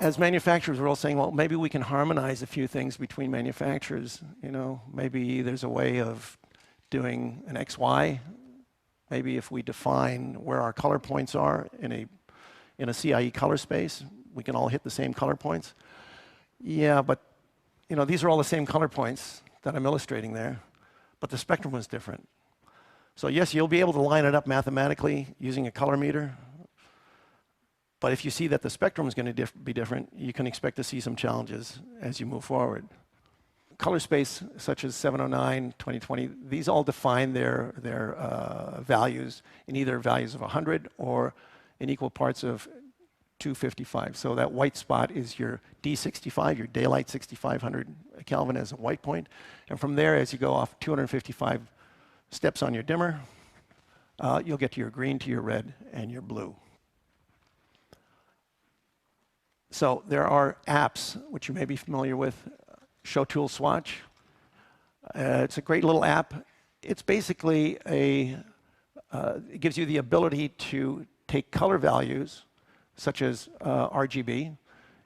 As manufacturers, we're all saying, well, maybe we can harmonize a few things between manufacturers. You know, maybe there's a way of doing an XY. Maybe if we define where our color points are in a CIE color space, we can all hit the same color points. Yeah, but you know, these are all the same color points that I'm illustrating there, but the spectrum was different. So yes, you'll be able to line it up mathematically using a colorimeter. But if you see that the spectrum is going to be different, you can expect to see some challenges as you move forward. Color space, such as 709, 2020, these all define their values in either values of 100 or in equal parts of 255. So that white spot is your D65, your daylight 6500 Kelvin as a white point. And from there, as you go off 255 steps on your dimmer, you'll get to your green, to your red, and your blue. So there are apps, which you may be familiar with, Show Tool Swatch. It's a great little app. It's basically it gives you the ability to take color values, such as RGB,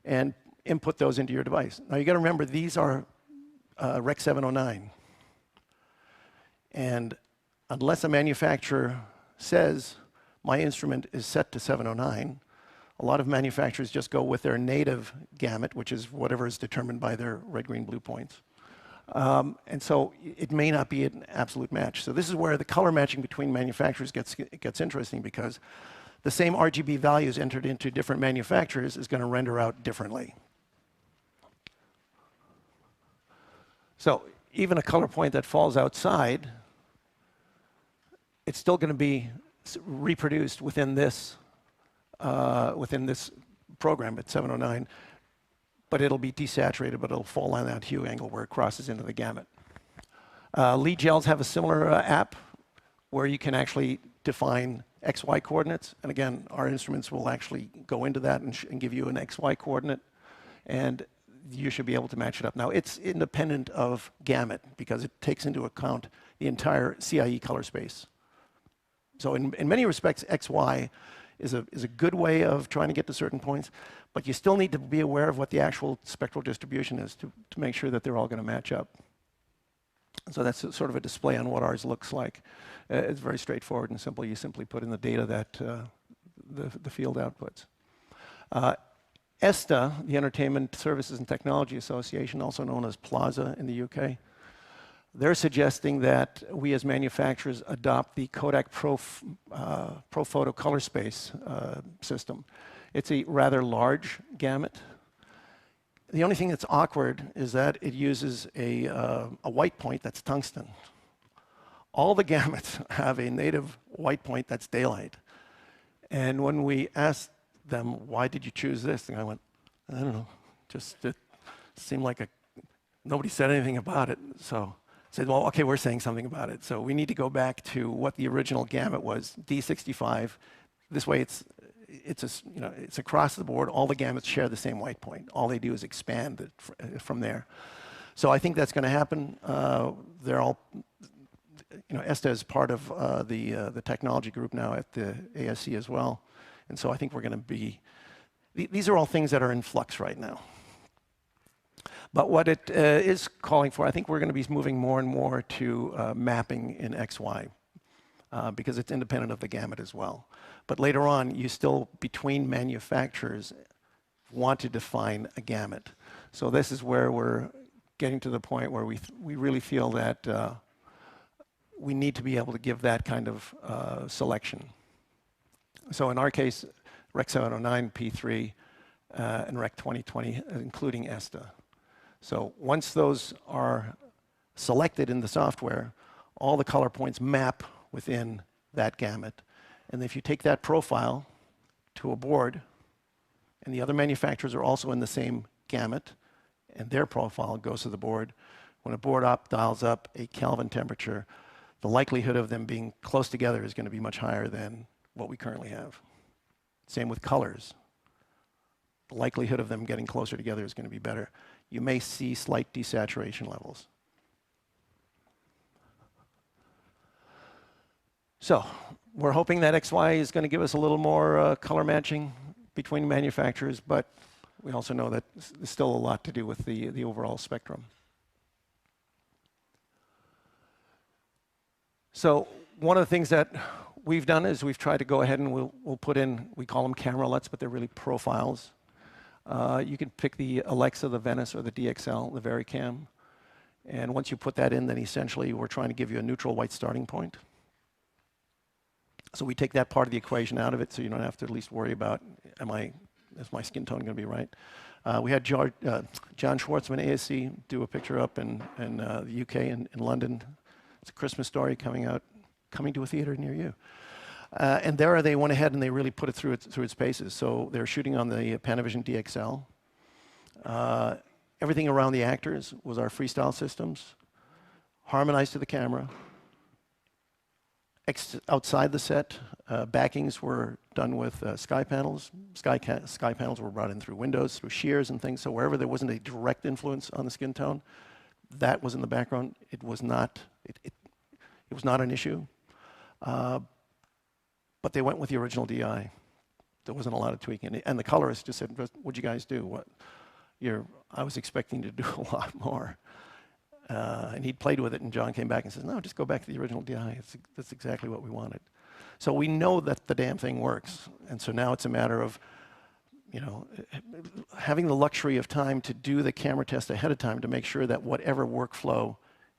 and input those into your device. Now you got to remember, these are Rec. 709. And unless a manufacturer says, my instrument is set to 709, a lot of manufacturers just go with their native gamut, which is whatever is determined by their red, green, blue points. And so it may not be an absolute match. So this is where the color matching between manufacturers gets interesting, because the same RGB values entered into different manufacturers is going to render out differently. So even a color point that falls outside, it's still going to be reproduced within this program at 709, but it'll be desaturated, but it'll fall on that hue angle where it crosses into the gamut. Lead gels have a similar app where you can actually define XY coordinates. And again, our instruments will actually go into that and give you an XY coordinate, and you should be able to match it up. Now, it's independent of gamut because it takes into account the entire CIE color space. So in many respects, XY is a good way of trying to get to certain points, but you still need to be aware of what the actual spectral distribution is to make sure that they're all going to match up. So that's sort of a display on what ours looks like. It's very straightforward and simple. You simply put in the data that the field outputs. ESTA, the Entertainment Services and Technology Association, also known as PLAZA in the UK, they're suggesting that we as manufacturers adopt the Kodak ProPhoto color space system. It's a rather large gamut. The only thing that's awkward is that it uses a white point that's tungsten. All the gamuts have a native white point that's daylight. And when we asked them, why did you choose this? And I went, I don't know, just it seemed like nobody said anything about it. So I said, well, okay, we're saying something about it. So we need to go back to what the original gamut was, D65. This way it's across the board. All the gamuts share the same white point. All they do is expand it from there. So I think that's going to happen. They're all, ESTA is part of the technology group now at the ASC as well. And so I think we're going to be, these are all things that are in flux right now. But what it is calling for, I think we're going to be moving more and more to mapping in XY because it's independent of the gamut as well. But later on, you still, between manufacturers, want to define a gamut. So this is where we're getting to the point where we really feel that we need to be able to give that kind of selection. So in our case, Rec. 709, P3, and Rec. 2020, including ESTA. So once those are selected in the software, all the color points map within that gamut. And if you take that profile to a board, and the other manufacturers are also in the same gamut, and their profile goes to the board, when a board op dials up a Kelvin temperature, the likelihood of them being close together is going to be much higher than what we currently have. Same with colors. the likelihood of them getting closer together is going to be better. You may see slight desaturation levels. So we're hoping that XY is going to give us a little more color matching between manufacturers, but we also know that there's still a lot to do with the overall spectrum. So one of the things that we've done is we've tried to go ahead and we'll put in, we call them camera LUTs, but they're really profiles. You can pick the Alexa, the Venice, or the DXL, the Vericam. And once you put that in, then essentially we're trying to give you a neutral white starting point. So we take that part of the equation out of it, so you don't have to at least worry about, is my skin tone going to be right? We had John Schwartzman, ASC, do a picture up in the UK, in London. It's a Christmas Story coming to a theater near you. And there they went ahead and they really put it through its paces. So they're shooting on the Panavision DXL. Everything around the actors was our freestyle systems, harmonized to the camera. Outside the set, backings were done with sky panels. Sky panels were brought in through windows, through shears and things. So wherever there wasn't a direct influence on the skin tone, that was in the background. It was not an issue. But they went with the original DI. There wasn't a lot of tweaking. And the colorist just said, what'd you guys do? I was expecting to do a lot more. And he played with it, and John came back and says, no, just go back to the original DI. That's exactly what we wanted. So we know that the damn thing works. And so now it's a matter of, having the luxury of time to do the camera test ahead of time to make sure that whatever workflow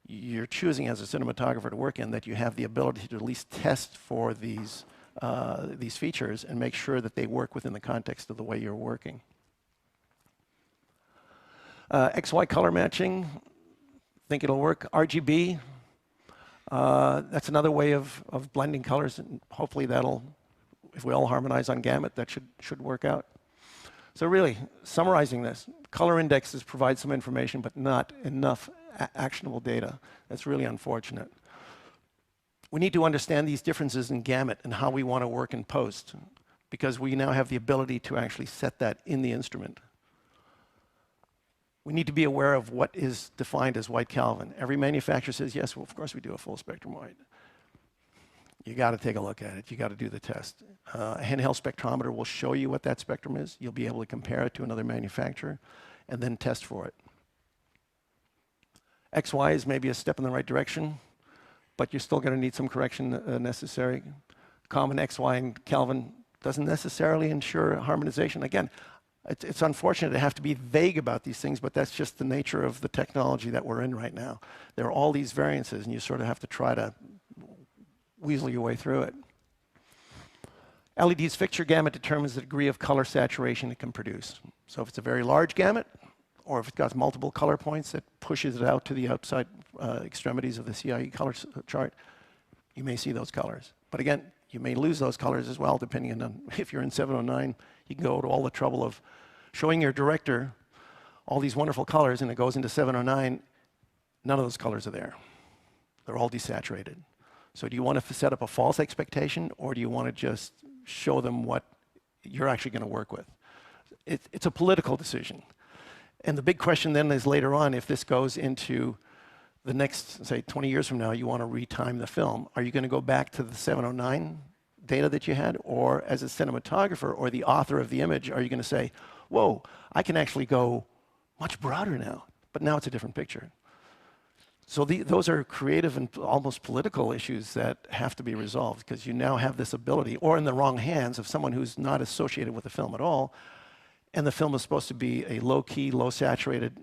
you're choosing as a cinematographer to work in, that you have the ability to at least test for these features and make sure that they work within the context of the way you're working. XY color matching. Think it'll work. RGB, that's another way of blending colors, and hopefully that'll, if we all harmonize on gamut, that should work out. So really, summarizing this, color indexes provide some information, but not enough actionable data. That's really unfortunate. We need to understand these differences in gamut and how we want to work in post, because we now have the ability to actually set that in the instrument. We need to be aware of what is defined as white Kelvin. Every manufacturer says, yes, well, of course we do a full spectrum white. You got to take a look at it. You got to do the test. A handheld spectrometer will show you what that spectrum is. You'll be able to compare it to another manufacturer and then test for it. XY is maybe a step in the right direction, but you're still going to need some correction necessary. Common XY and Kelvin doesn't necessarily ensure harmonization. Again, it's unfortunate to have to be vague about these things, but that's just the nature of the technology that we're in right now. There are all these variances, and you sort of have to try to weasel your way through it. LED's fixture gamut determines the degree of color saturation it can produce. So if it's a very large gamut, or if it's got multiple color points that pushes it out to the outside extremities of the CIE color chart, you may see those colors. But again, you may lose those colors as well, depending on if you're in 709. You can go to all the trouble of showing your director all these wonderful colors, and it goes into 709. None of those colors are there. They're all desaturated. So do you want to set up a false expectation, or do you want to just show them what you're actually going to work with? It's a political decision. And the big question then is later on, if this goes into the next, say, 20 years from now, you want to retime the film, are you going to go back to the 709 data that you had? Or as a cinematographer or the author of the image, are you going to say, whoa, I can actually go much broader now, but now it's a different picture? So those are creative and almost political issues that have to be resolved, because you now have this ability, or in the wrong hands of someone who's not associated with the film at all, and the film is supposed to be a low-key, low-saturated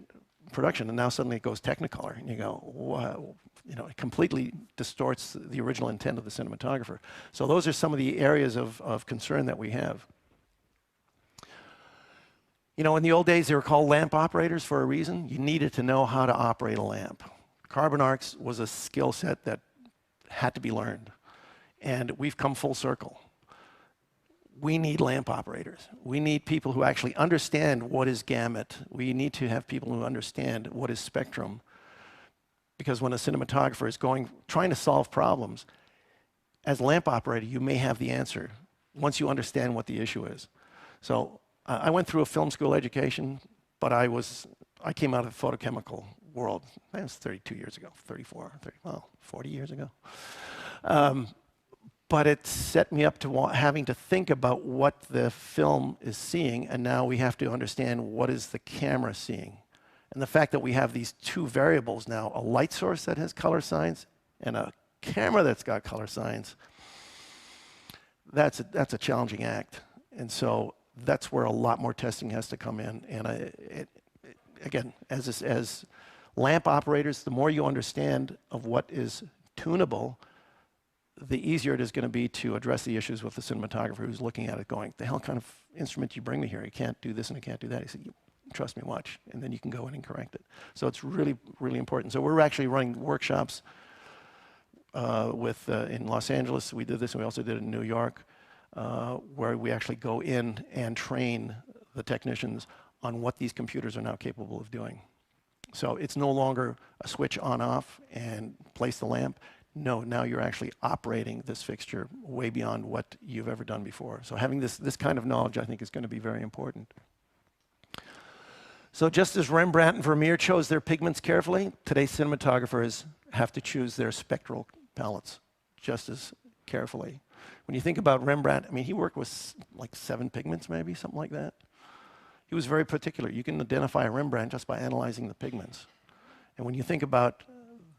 production, and now suddenly it goes Technicolor, and you go, wow, it completely distorts the original intent of the cinematographer. So those are some of the areas of concern that we have. In the old days, they were called lamp operators for a reason. You needed to know how to operate a lamp. Carbon arcs was a skill set that had to be learned, and we've come full circle. We need lamp operators. We need people who actually understand what is gamut. We need to have people who understand what is spectrum, because when a cinematographer is trying to solve problems, as a lamp operator, you may have the answer once you understand what the issue is. So I went through a film school education, but I came out of the photochemical world. That was 32 years ago, 34, 30, well, 40 years ago. But it set me up to having to think about what the film is seeing, and now we have to understand what is the camera seeing. And the fact that we have these two variables now, a light source that has color signs and a camera that's got color signs, that's a challenging act. And so that's where a lot more testing has to come in. And again, as lamp operators, the more you understand of what is tunable, the easier it is going to be to address the issues with the cinematographer who's looking at it going, the hell kind of instrument you bring me here? You can't do this and you can't do that. He said, trust me, watch. And then you can go in and correct it. So it's really, really important. So we're actually running workshops in Los Angeles. We did this, and we also did it in New York, where we actually go in and train the technicians on what these computers are now capable of doing. So it's no longer a switch on off and place the lamp. No, now you're actually operating this fixture way beyond what you've ever done before. So having this kind of knowledge, I think, is going to be very important. So just as Rembrandt and Vermeer chose their pigments carefully, today's cinematographers have to choose their spectral palettes just as carefully. When you think about Rembrandt, I mean, he worked with like 7 pigments, maybe, something like that. He was very particular. You can identify a Rembrandt just by analyzing the pigments. And when you think about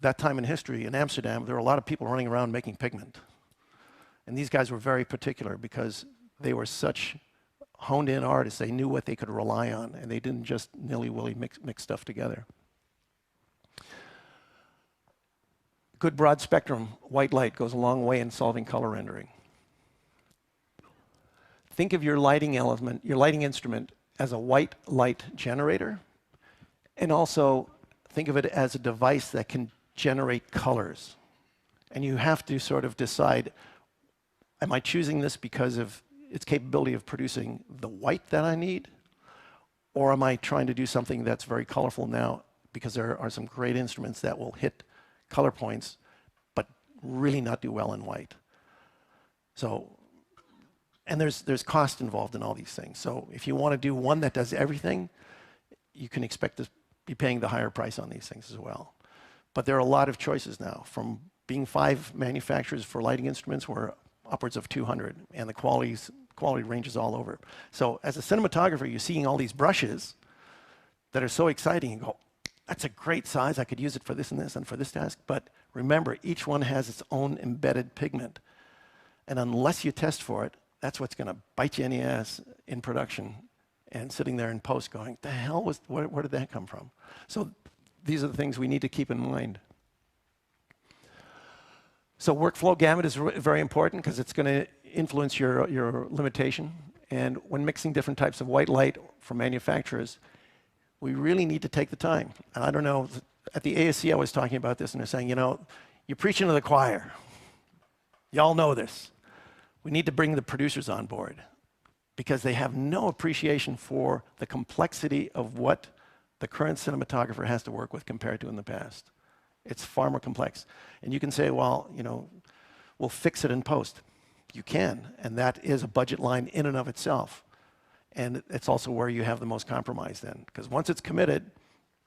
that time in history in Amsterdam, there were a lot of people running around making pigment. And these guys were very particular because they were such honed-in artists. They knew what they could rely on, and they didn't just nilly-willy mix stuff together. Good broad spectrum white light goes a long way in solving color rendering. Think of your lighting element, your lighting instrument, as a white light generator, and also think of it as a device that can generate colors. And you have to sort of decide, am I choosing this because of its capability of producing the white that I need? Or am I trying to do something that's very colorful now because there are some great instruments that will hit color points but really not do well in white? So, and there's cost involved in all these things. So if you want to do one that does everything, you can expect to be paying the higher price on these things as well. But there are a lot of choices now. From being 5 manufacturers for lighting instruments, we're upwards of 200, and the quality range is all over. So as a cinematographer, you're seeing all these brushes that are so exciting. You go, that's a great size. I could use it for this and this and for this task. But remember, each one has its own embedded pigment. And unless you test for it, that's what's going to bite you in the ass in production and sitting there in post going, the hell was, where did that come from? So these are the things we need to keep in mind. So workflow gamut is very important because it's going to influence your limitation. And when mixing different types of white light from manufacturers, we really need to take the time. And I don't know, at the ASC I was talking about this, and they're saying, you know, you're preaching to the choir. Y'all know this. We need to bring the producers on board because they have no appreciation for the complexity of what the current cinematographer has to work with compared to in the past. It's far more complex. And you can say, well, you know, we'll fix it in post. You can, and that is a budget line in and of itself. And it's also where you have the most compromise then, because once it's committed,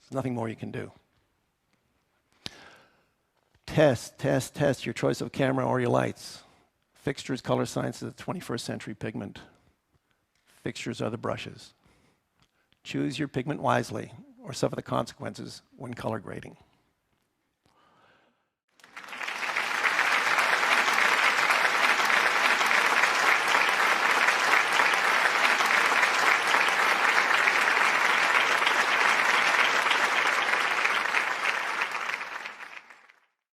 there's nothing more you can do. Test your choice of camera or your lights. Fixtures, color science is the 21st century pigment. Fixtures are the brushes. Choose your pigment wisely or suffer the consequences when color grading.